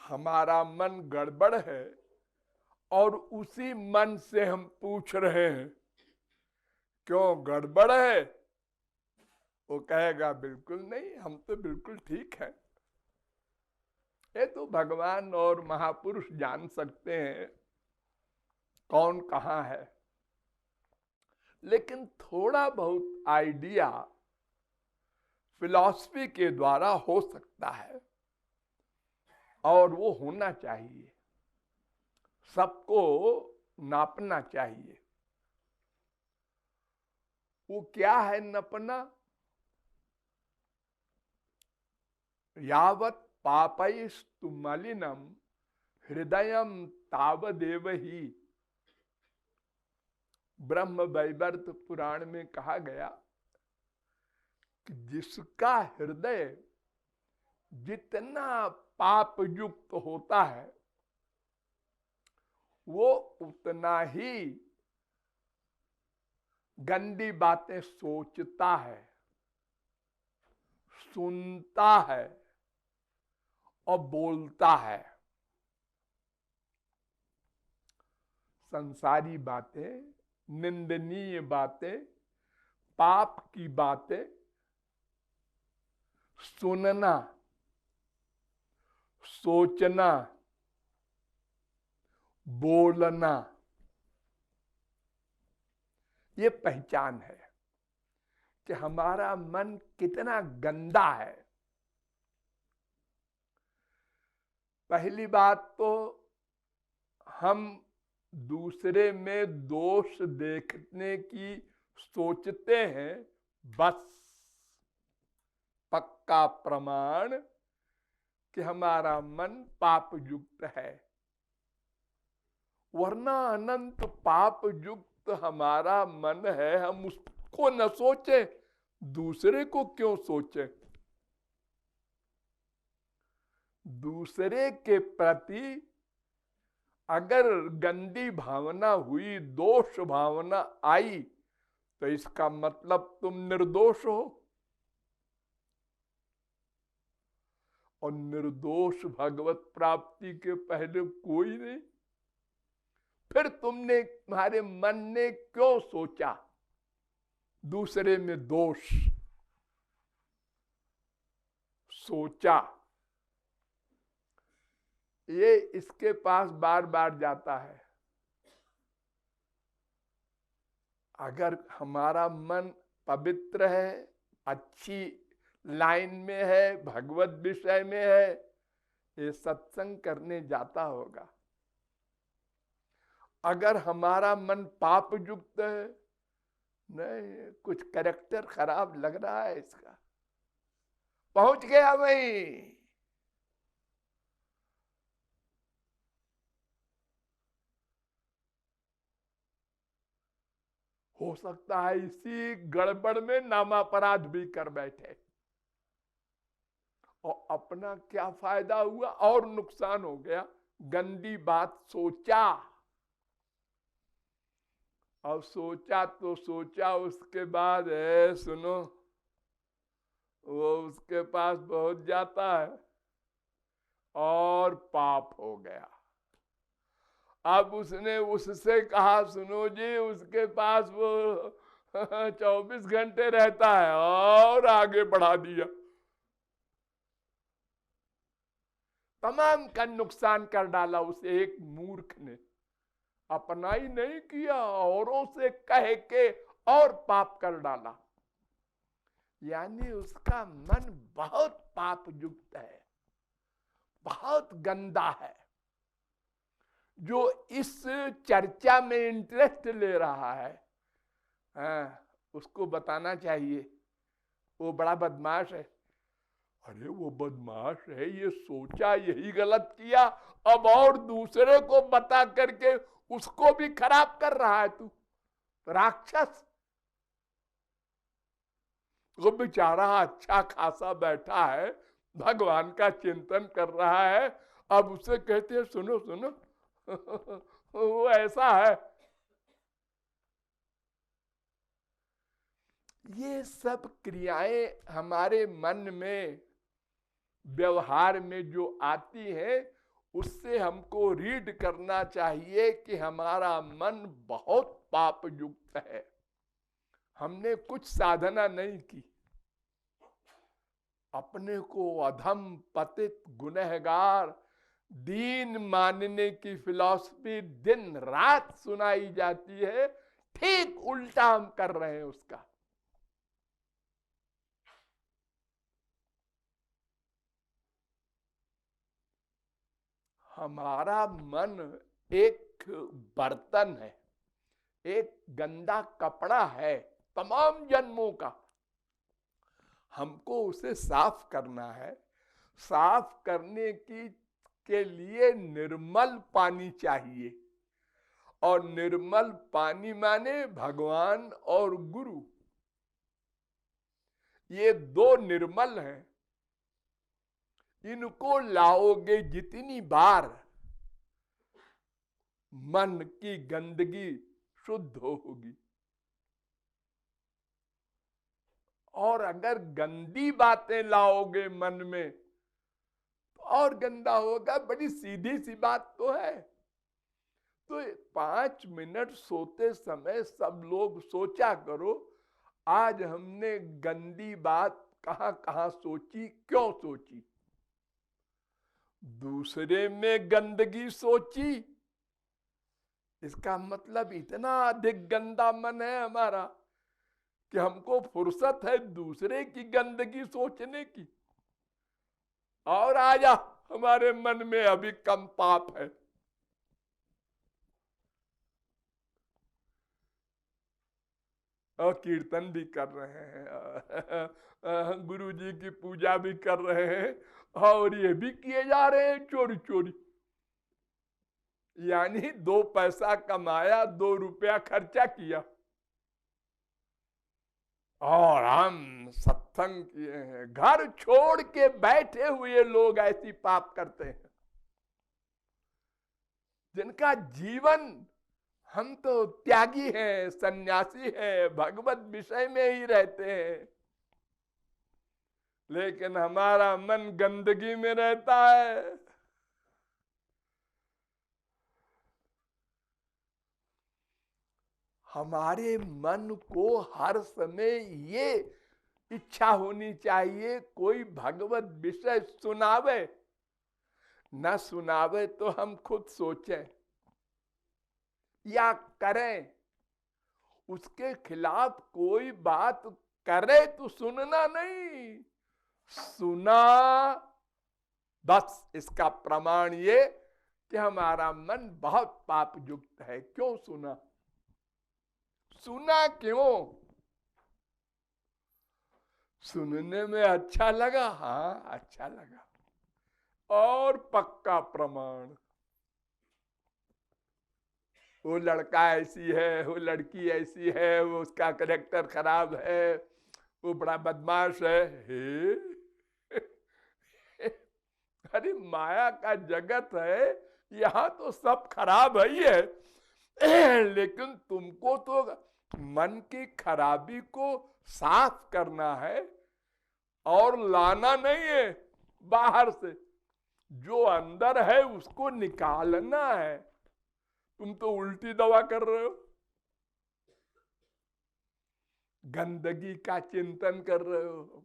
हमारा मन गड़बड़ है और उसी मन से हम पूछ रहे हैं क्यों गड़बड़ है, वो कहेगा बिल्कुल नहीं, हम तो बिल्कुल ठीक है। ये तो भगवान और महापुरुष जान सकते हैं कौन कहाँ है। लेकिन थोड़ा बहुत आइडिया फिलॉसफी के द्वारा हो सकता है और वो होना चाहिए, सबको नापना चाहिए। वो क्या है नपना? यावत पापैस्तु मलिनम हृदयम तावदेव ही। ब्रह्म वैवर्त पुराण में कहा गया कि जिसका हृदय जितना पाप युक्त होता है वो उतना ही गंदी बातें सोचता है, सुनता है और बोलता है। संसारी बातें, निंदनीय बातें, पाप की बातें सुनना, सोचना, बोलना, ये पहचान है कि हमारा मन कितना गंदा है। पहली बात तो हम दूसरे में दोष देखने की सोचते हैं, बस पक्का प्रमाण कि हमारा मन पाप युक्त है। वरना अनंत पाप युक्त हमारा मन है, हम उसको न सोचे, दूसरे को क्यों सोचे? दूसरे के प्रति अगर गंदी भावना हुई, दोष भावना आई, तो इसका मतलब तुम निर्दोष हो। और निर्दोष भगवत प्राप्ति के पहले कोई नहीं। फिर तुम्हारे मन ने क्यों सोचा दूसरे में दोष? सोचा, ये इसके पास बार बार जाता है। अगर हमारा मन पवित्र है, अच्छी लाइन में है, भगवत विषय में है, ये सत्संग करने जाता होगा। अगर हमारा मन पाप युक्त है, नहीं, कुछ कैरेक्टर खराब लग रहा है इसका, पहुंच गया वहीं। हो सकता है इसी गड़बड़ में नामापराध भी कर बैठे, और अपना क्या फायदा हुआ और नुकसान हो गया। गंदी बात सोचा, और सोचा तो सोचा, उसके बाद है सुनो, वो उसके पास पहुंच जाता है और पाप हो गया। अब उसने उससे कहा सुनो जी, उसके पास वो 24 घंटे रहता है, और आगे बढ़ा दिया, तमाम का नुकसान कर डाला उस एक मूर्ख ने। अपना ही नहीं किया, औरों से कह के और पाप कर डाला। यानी उसका मन बहुत पाप युक्त है, बहुत गंदा है। जो इस चर्चा में इंटरेस्ट ले रहा है, उसको बताना चाहिए वो बड़ा बदमाश है। अरे वो बदमाश है, ये सोचा, यही गलत किया, अब और दूसरे को बता करके उसको भी खराब कर रहा है तू, राक्षस। वो बेचारा अच्छा खासा बैठा है, भगवान का चिंतन कर रहा है, अब उसे कहते हैं सुनो सुनो वो ऐसा है। ये सब क्रियाएं हमारे मन में, व्यवहार में जो आती है, उससे हमको रीड करना चाहिए कि हमारा मन बहुत पाप युक्त है, हमने कुछ साधना नहीं की, अपने को अधम पतित गुनहगार दीन मानने की फिलॉसफी दिन रात सुनाई जाती है, ठीक उल्टा हम कर रहे हैं उसका। हमारा मन एक बर्तन है, एक गंदा कपड़ा है तमाम जन्मों का, हमको उसे साफ करना है। साफ करने की के लिए निर्मल पानी चाहिए, और निर्मल पानी माने भगवान और गुरु, ये दो निर्मल हैं। इनको लाओगे जितनी बार, मन की गंदगी शुद्ध होगी। और अगर गंदी बातें लाओगे मन में तो और गंदा होगा। बड़ी सीधी सी बात तो है। तो 5 मिनट सोते समय सब लोग सोचा करो, आज हमने गंदी बात कहां कहां सोची, क्यों सोची। दूसरे में गंदगी सोची, इसका मतलब इतना अधिक गंदा मन है हमारा कि हमको फुर्सत है दूसरे की गंदगी सोचने की। और आजा, हमारे मन में अभी कम पाप है। और कीर्तन भी कर रहे हैं, गुरु जी की पूजा भी कर रहे हैं, और ये भी किए जा रहे हैं चोरी चोरी। यानी 2 पैसा कमाया, 2 रुपया खर्चा किया, और हम सत्संग किए हैं। घर छोड़ के बैठे हुए लोग ऐसी पाप करते हैं, जिनका जीवन, हम तो त्यागी हैं, सन्यासी हैं, भगवत विषय में ही रहते हैं, लेकिन हमारा मन गंदगी में रहता है। हमारे मन को हर समय ये इच्छा होनी चाहिए, कोई भगवत विषय सुनावे, न सुनावे तो हम खुद सोचें या करें, उसके खिलाफ कोई बात करे तो सुनना नहीं, सुना बस इसका प्रमाण ये कि हमारा मन बहुत पाप युक्त है। क्यों सुना? सुना क्यों? सुनने में अच्छा लगा, हाँ अच्छा लगा, और पक्का प्रमाण, वो लड़का ऐसी है, वो लड़की ऐसी है, वो उसका कैरेक्टर खराब है, वो बड़ा बदमाश है। अरे माया का जगत है, यहाँ तो सब खराब है ही है, लेकिन तुमको तो मन की खराबी को साफ करना है और लाना नहीं है बाहर से, जो अंदर है उसको निकालना है। तुम तो उल्टी दवा कर रहे हो, गंदगी का चिंतन कर रहे हो।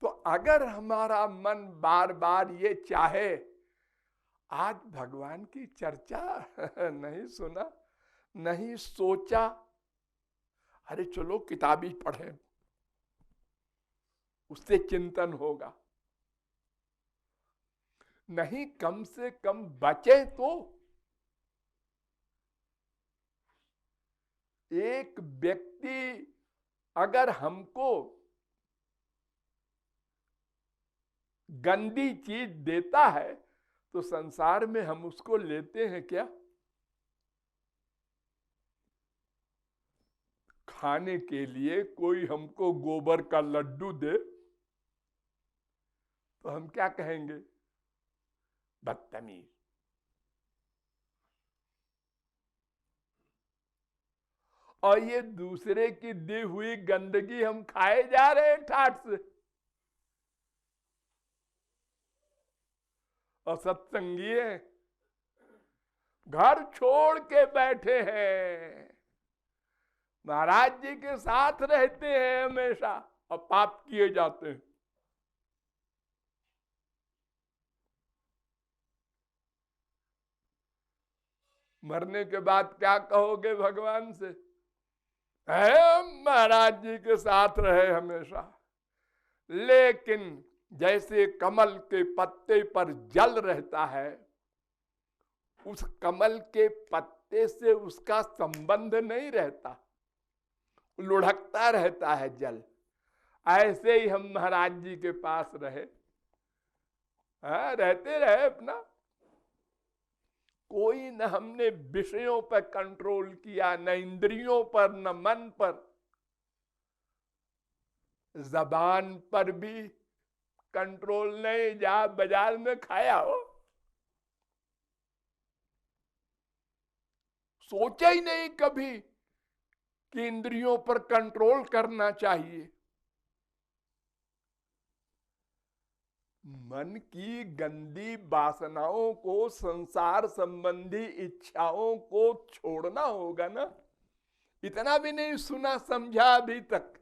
तो अगर हमारा मन बार बार ये चाहे, आज भगवान की चर्चा नहीं सुना, नहीं सोचा, अरे चलो किताबी पढ़ें, उससे चिंतन होगा। नहीं, कम से कम बचे तो। एक व्यक्ति अगर हमको गंदी चीज देता है तो संसार में हम उसको लेते हैं क्या? खाने के लिए कोई हमको गोबर का लड्डू दे तो हम क्या कहेंगे? बदतमीज। और ये दूसरे की दी हुई गंदगी हम खाए जा रहे हैं ठाट से। और सत्संगी है, घर छोड़ के बैठे हैं, महाराज जी के साथ रहते हैं हमेशा और पाप किए जाते हैं। मरने के बाद क्या कहोगे भगवान से? है महाराज जी के साथ रहे हमेशा। लेकिन जैसे कमल के पत्ते पर जल रहता है, उस कमल के पत्ते से उसका संबंध नहीं रहता, लुढ़कता रहता है जल। ऐसे ही हम महाराज जी के पास रहे, रहते रहे अपना। कोई न हमने विषयों पर कंट्रोल किया, न इंद्रियों पर, न मन पर। जबान पर भी कंट्रोल नहीं, जा बाजार में खाया हो, सोचा ही नहीं कभी कि इंद्रियों पर कंट्रोल करना चाहिए। मन की गंदी वासनाओं को, संसार संबंधी इच्छाओं को छोड़ना होगा ना। इतना भी नहीं सुना समझा अभी तक।